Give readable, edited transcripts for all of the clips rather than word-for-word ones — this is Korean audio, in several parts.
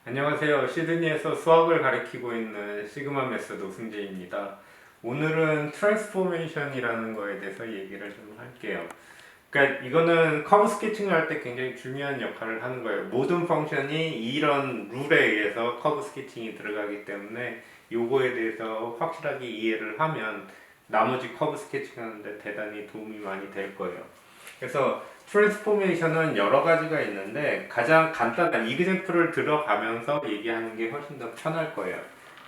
안녕하세요. 시드니에서 수학을 가르치고 있는 시그마 메소드 오승재입니다. 오늘은 트랜스포메이션이라는 거에 대해서 얘기를 좀 할게요. 그러니까 이거는 커브 스케칭을 할 때 굉장히 중요한 역할을 하는 거예요. 모든 펑션이 이런 룰에 의해서 커브 스케칭이 들어가기 때문에 요거에 대해서 확실하게 이해를 하면 나머지 커브 스케칭 하는데 대단히 도움이 많이 될 거예요. 그래서 트랜스포메이션은 여러 가지가 있는데 가장 간단한 이그젠플을 들어가면서 얘기하는 게 훨씬 더 편할 거예요.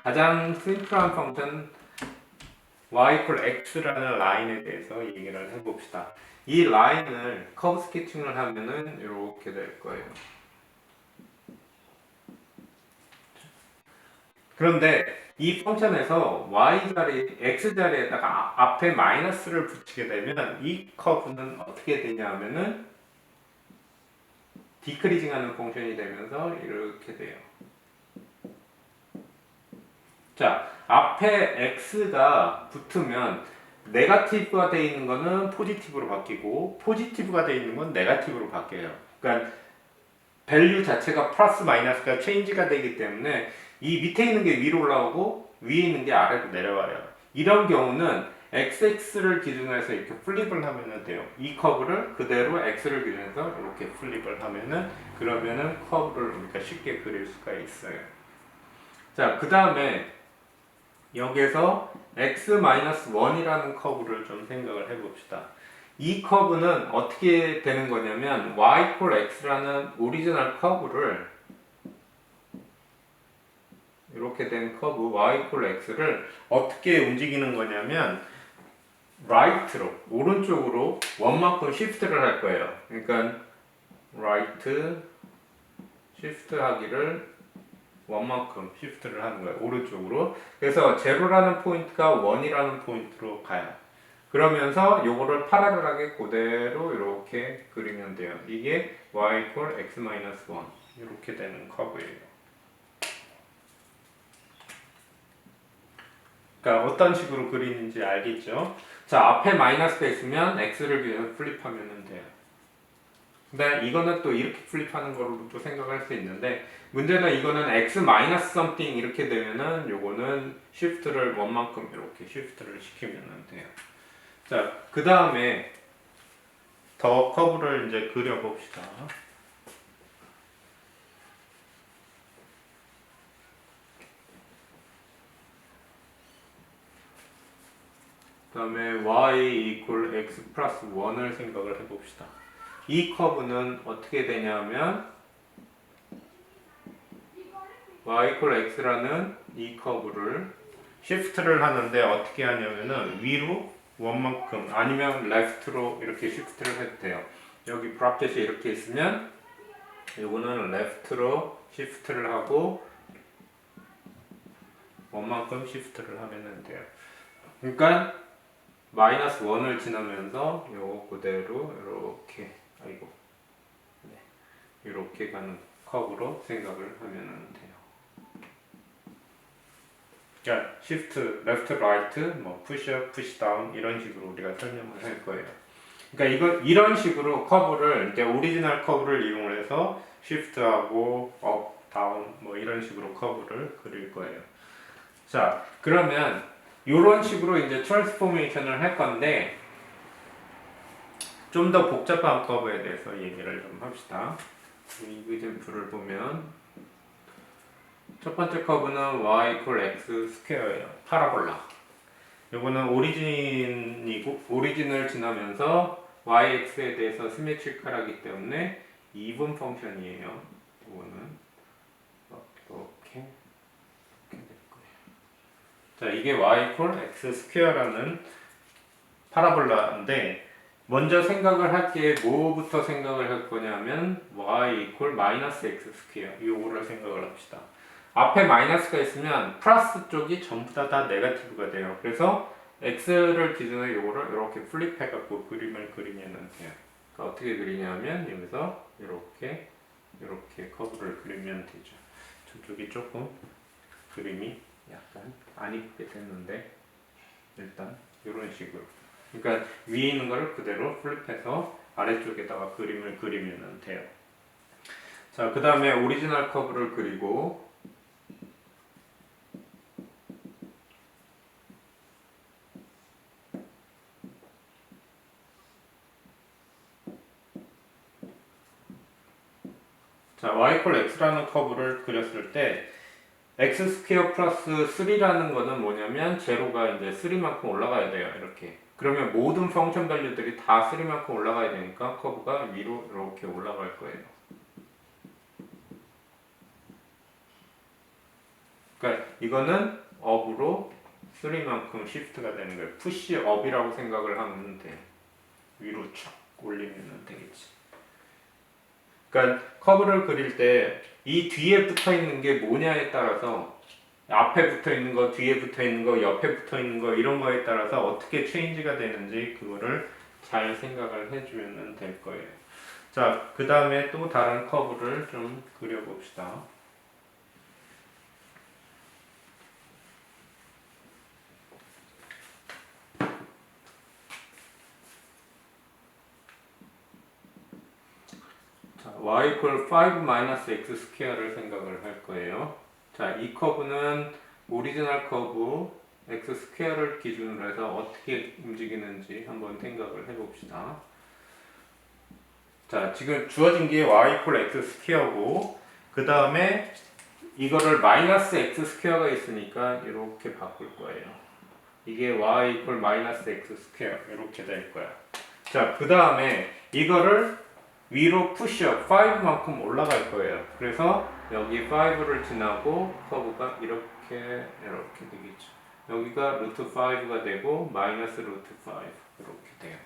가장 심플한 펑션 y x라는 라인에 대해서 얘기를 해봅시다. 이 라인을 커브 스케칭을 하면은 이렇게 될 거예요. 그런데 이 펑션에서 y 자리, x 자리에다가 앞에 마이너스를 붙이게 되면 이 커브는 어떻게 되냐면은 디크리징 하는 펑션이 되면서 이렇게 돼요. 자, 앞에 x가 붙으면 네거티브가 되어 있는 거는 포지티브로 바뀌고 포지티브가 되어 있는 건 네거티브로 바뀌어요. 그러니까 밸류 자체가 플러스 마이너스가 체인지가 되기 때문에 이 밑에 있는 게 위로 올라오고 위에 있는 게 아래로 내려와요. 이런 경우는 xx를 기준으로 해서 이렇게 플립을 하면 돼요. 이 커브를 그대로 x를 기준해서 이렇게 플립을 하면은 그러면은 커브를 우리가 쉽게 그릴 수가 있어요. 자, 그 다음에 여기에서 x-1이라는 커브를 좀 생각을 해봅시다. 이 커브는 어떻게 되는 거냐면 y x라는 오리지널 커브를 이렇게 된 커브 y x를 어떻게 움직이는 거냐면 right로 오른쪽으로 원만큼 시프트를 할 거예요. 그러니까 right shift 하기를 원만큼 시프트를 하는 거예요. 오른쪽으로. 그래서 제로라는 포인트가 1이라는 포인트로 가요. 그러면서 요거를 파라렐하게 그대로 이렇게 그리면 돼요. 이게 y x-1 이렇게 되는 커브예요. 그러니까 어떤 식으로 그리는지 알겠죠? 자, 앞에 마이너스가 있으면 x를 위해서 플립하면 돼요. 근데 이거는 또 이렇게 플립하는 거로도 생각할 수 있는데 문제는 이거는 x 마이너스 something 이렇게 되면은 요거는 shift를 원만큼 이렇게 shift를 시키면 돼요. 자, 그 다음에 더 커브를 이제 그려봅시다. 그 다음에 y x 플러스 1을 생각을 해봅시다. 이 커브는 어떻게 되냐면 y x라는 이 커브를 시프트를 하는데 어떻게 하냐면은 위로 원만큼 아니면 left로 이렇게 시프트를 해도 돼요. 여기 브라켓이 이렇게 있으면 이거는 left로 시프트를 하고 원만큼 시프트를 하면 돼요. 그러니까 마이너스 1을 지나면서 요거 그대로 이렇게 이렇게 가는 커브로 생각을 하면 돼요. 그러니까 shift, left, right, 뭐 push up, push down 이런 식으로 우리가 설명을 할 거예요. 그러니까 이런 식으로 커브를 이제 오리지널 커브를 이용해서 shift하고 up, down 뭐 이런 식으로 커브를 그릴 거예요. 자, 그러면 이런 식으로 이제 트랜스포메이션을 할 건데 좀 더 복잡한 커브에 대해서 얘기를 좀 합시다. 이 그래프를 보면 첫 번째 커브는 y x 스퀘어예요. 파라볼라. 요거는 오리진을 지나면서 yx에 대해서 시메트리컬하기 때문에 이분 펑션이에요. 요거는 이렇게 될 거예요. 자, 이게 y x 스퀘어라는 파라볼라인데 먼저 생각을 할 게 뭐부터 생각을 할 거냐면 y x 스퀘어 요거를 생각을 합시다. 앞에 마이너스가 있으면 플러스 쪽이 전부 다 네거티브가 돼요. 그래서 x를 기준으로 요거를 이렇게 플립해갖고 그림을 그리면 돼요. 그러니까 어떻게 그리냐면 여기서 이렇게 커브를 그리면 되죠. 저쪽이 조금 그림이 약간 안 이쁘게 됐는데 일단 이런 식으로. 그러니까 위에 있는 거를 그대로 플립해서 아래쪽에다가 그림을 그리면 돼요. 자, 그 다음에 오리지널 커브를 그리고 자, y 콜 x라는 커브를 그렸을 때 x 스퀘어 플러스 3라는 거는 뭐냐면 제로가 이제 3만큼 올라가야 돼요. 이렇게. 그러면 모든 펑션 밸류들이 다 3만큼 올라가야 되니까 커브가 위로 이렇게 올라갈 거예요. 그러니까 이거는 업으로 3만큼 시프트가 되는 거예요. 푸시 업이라고 생각을 하면 돼. 위로 쫙 올리면 되겠지. 그러니까 커브를 그릴 때 이 뒤에 붙어 있는 게 뭐냐에 따라서 앞에 붙어 있는 거, 뒤에 붙어 있는 거, 옆에 붙어 있는 거 이런 거에 따라서 어떻게 체인지가 되는지 그거를 잘 생각을 해주면 될 거예요. 자, 그 다음에 또 다른 커브를 좀 그려봅시다. 자, y equal 5 마이너스 x 스퀘어를 생각을 할 거예요. 자, 이 커브는 오리지널 커브 x 스퀘어를 기준으로 해서 어떻게 움직이는지 한번 생각을 해봅시다. 자, 지금 주어진 게 y equal x 스퀘어고 그 다음에 이거를 마이너스 x 스퀘어가 있으니까 이렇게 바꿀 거예요. 이게 y equal 마이너스 x 스퀘어 이렇게 될 거야. 자, 그 다음에 이거를 위로 푸시업 5만큼 올라갈 거예요. 그래서 여기 5를 지나고 커브가 이렇게 되겠죠. 여기가 루트 5가 되고 마이너스 루트 5 이렇게 돼요.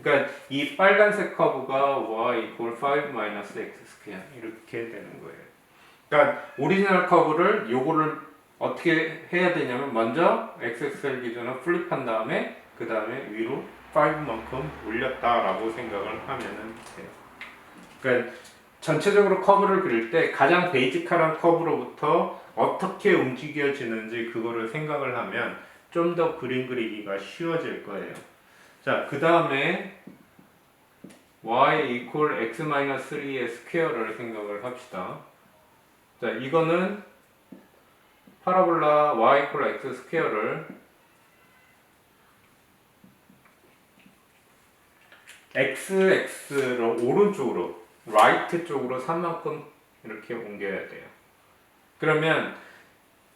그러니까 이 빨간색 커브가 y equal 5 마이너스 x 스퀘어 이렇게 되는 거예요. 그러니까 오리지널 커브를 요거를 어떻게 해야 되냐면 먼저 xxl 기준으로 플립한 다음에 그 다음에 위로 5만큼 올렸다라고 생각을 하면 돼요. 그러니까 전체적으로 커브를 그릴 때 가장 베이직한 커브로부터 어떻게 움직여지는지 그거를 생각을 하면 좀 더 그림 그리기가 쉬워질 거예요. 자, 그 다음에 y equal x-3의 스퀘어를 생각을 합시다. 자, 이거는 파라볼라 y equal x 스퀘어를 xx로 오른쪽으로 right 쪽으로 3만큼 이렇게 옮겨야 돼요. 그러면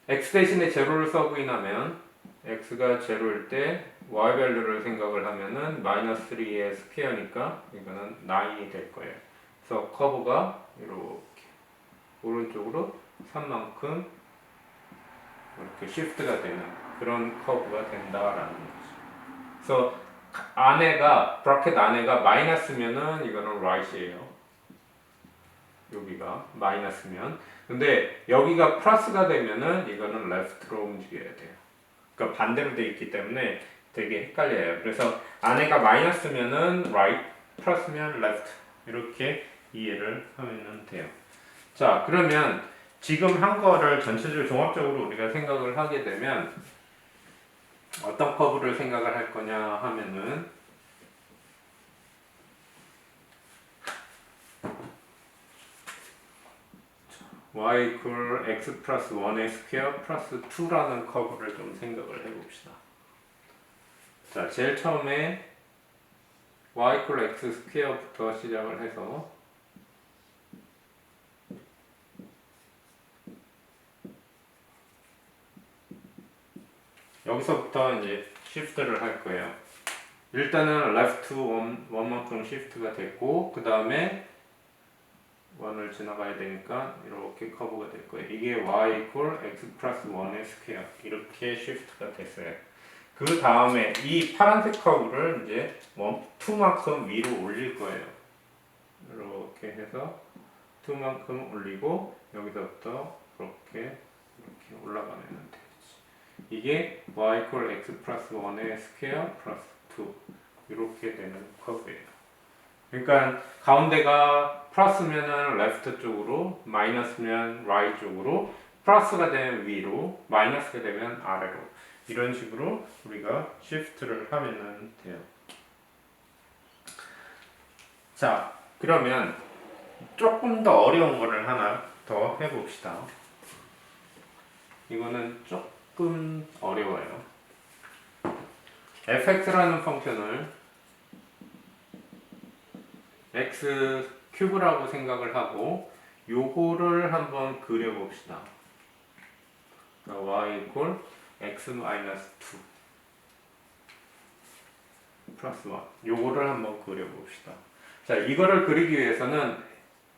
x 대신에 제로를 서브인하면 x가 제로일 때 y 밸류를 생각을 하면은 마이너스 3의 스퀘어니까 이거는 9이 될 거예요. 그래서 커브가 이렇게 오른쪽으로 3만큼 이렇게 시프트가 되는 그런 커브가 된다라는 거죠. 그래서 안에가 브래켓 안에가 마이너스면은 이거는 right이에요. 여기가 마이너스면. 근데 여기가 플러스가 되면은 이거는 left로 움직여야 돼요. 그러니까 반대로 돼 있기 때문에 되게 헷갈려요. 그래서 안에가 마이너스면은 right, 플러스면 left 이렇게 이해를 하면 돼요. 자, 그러면 지금 한 거를 전체적으로 종합적으로 우리가 생각을 하게 되면 어떤 커브를 생각을 할 거냐 하면은 y equal x 플러스 1의 스퀘어 플러스 2라는 커브를 좀 생각을 해봅시다. 자, 제일 처음에 y equal x 스퀘어부터 시작을 해서 여기서부터 이제 시프트를 할 거예요. 일단은 left 1만큼 시프트가 됐고 그 다음에 1을 지나가야 되니까 이렇게 커브가 될 거예요. 이게 y equal x 플러스 1의 스퀘어 이렇게 시프트가 됐어요. 그 다음에 이 파란색 커브를 이제 2만큼 위로 올릴 거예요. 이렇게 해서 2만큼 올리고 여기서부터 이렇게 올라가면 되겠지. 이게 y equal x 플러스 1의 스퀘어 플러스 2 이렇게 되는 커브예요. 그러니까 가운데가 플러스면은 레프트 쪽으로, 마이너스면 라이트 쪽으로, 플러스가 되면 위로, 마이너스가 되면 아래로 이런 식으로 우리가 시프트를 하면 돼요. 자, 그러면 조금 더 어려운 거를 하나 더 해봅시다. 이거는 조금 어려워요. fx라는 펑션을 x 큐브라고 생각을 하고 요거를 한번 그려봅시다. y equal x 마이너스 2 플러스 1 요거를 한번 그려봅시다. 자, 이거를 그리기 위해서는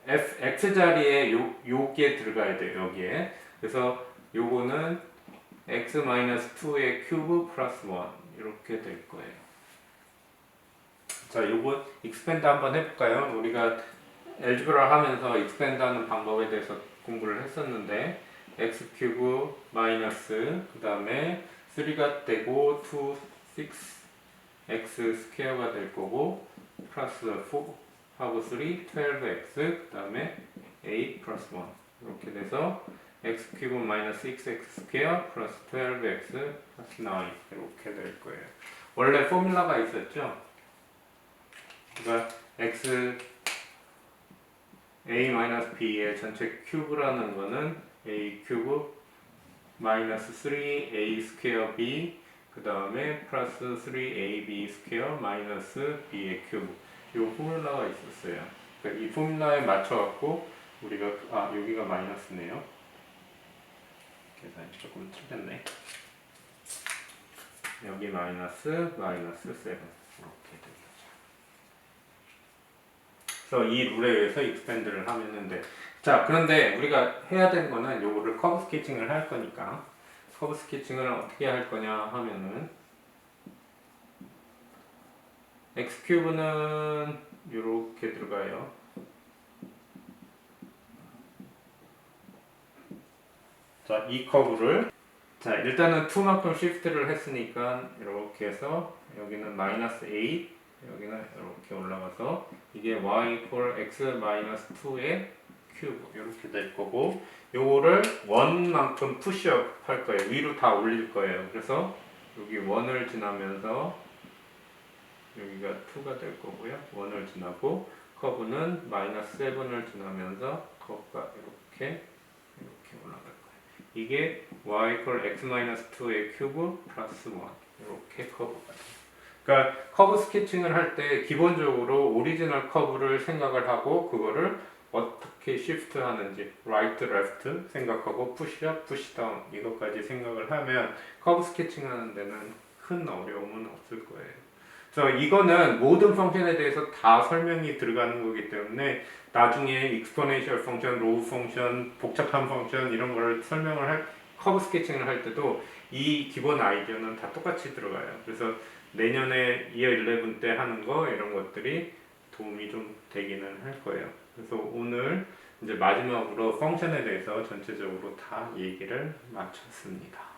x 자리에 요게 들어가야 돼요. 여기에. 그래서 요거는 x 마이너스 2의 큐브 플러스 1 이렇게 될 거예요. 자, 요거 익스펜드 한번 해볼까요? 우리가 엘지브라 하면서 익스펜드 하는 방법에 대해서 공부를 했었는데 x 큐브 마이너스 그 다음에 3가 되고 2, 6 x 스퀘어가 될 거고 플러스 4하고 3, 12x 그 다음에 8 플러스 1 이렇게 돼서 x 큐브 마이너스 6x 스퀘어 플러스 12x 플러스 9 이렇게 될 거예요. 원래 포뮬라가 있었죠? 그러니까 x a-b의 전체 큐브라는 거는 a 큐브 마이너스 3a 스퀘어 b 그 다음에 플러스 3ab 스퀘어 마이너스 b의 큐브 이 포뮬라가 있었어요. 그러니까 이 포뮬라에 맞춰갖고 우리가 여기가 마이너스네요. 계산이 조금 틀렸네. 여기 마이너스 7 이렇게 되겠죠. 그래서 이 룰에 의해서 익스펜드를 하면 돼. 자, 그런데 우리가 해야 되는 거는 요거를 커브 스케칭을 할 거니까 커브 스케칭을 어떻게 할 거냐 하면은 x 큐브는 요렇게 들어가요. 자, 이 커브를 자, 일단은 2만큼 시프트를 했으니까 이렇게 해서 여기는 마이너스 8 여기는 이렇게 올라가서 이게 y equal x 마이너스 2의 큐브 이렇게 될 거고 요거를 1만큼 푸시업 할 거예요. 위로 다 올릴 거예요. 그래서 여기 1을 지나면서 여기가 2가 될 거고요. 1을 지나고 커브는 마이너스 7을 지나면서 커브가 이렇게 올라갈 거예요. 이게 y equal x 마이너스 2의 큐브 플러스 1 이렇게 커브가 돼요. 그러니까 커브 스케칭을 할 때 기본적으로 오리지널 커브를 생각을 하고 그거를 어떻게 시프트 하는지 right, left 생각하고 push up, push down 이것까지 생각을 하면 커브 스케칭 하는 데는 큰 어려움은 없을 거예요. 그래서 이거는 모든 펑션에 대해서 다 설명이 들어가는 거기 때문에 나중에 익스포넨셜 펑션, 로우 펑션, 복잡한 펑션 이런 걸 설명을 커브 스케칭을 할 때도 이 기본 아이디어는 다 똑같이 들어가요. 그래서 내년에 이어 11 때 하는 거 이런 것들이 도움이 좀 되기는 할 거예요. 그래서 오늘 이제 마지막으로 펑션에 대해서 전체적으로 다 얘기를 마쳤습니다.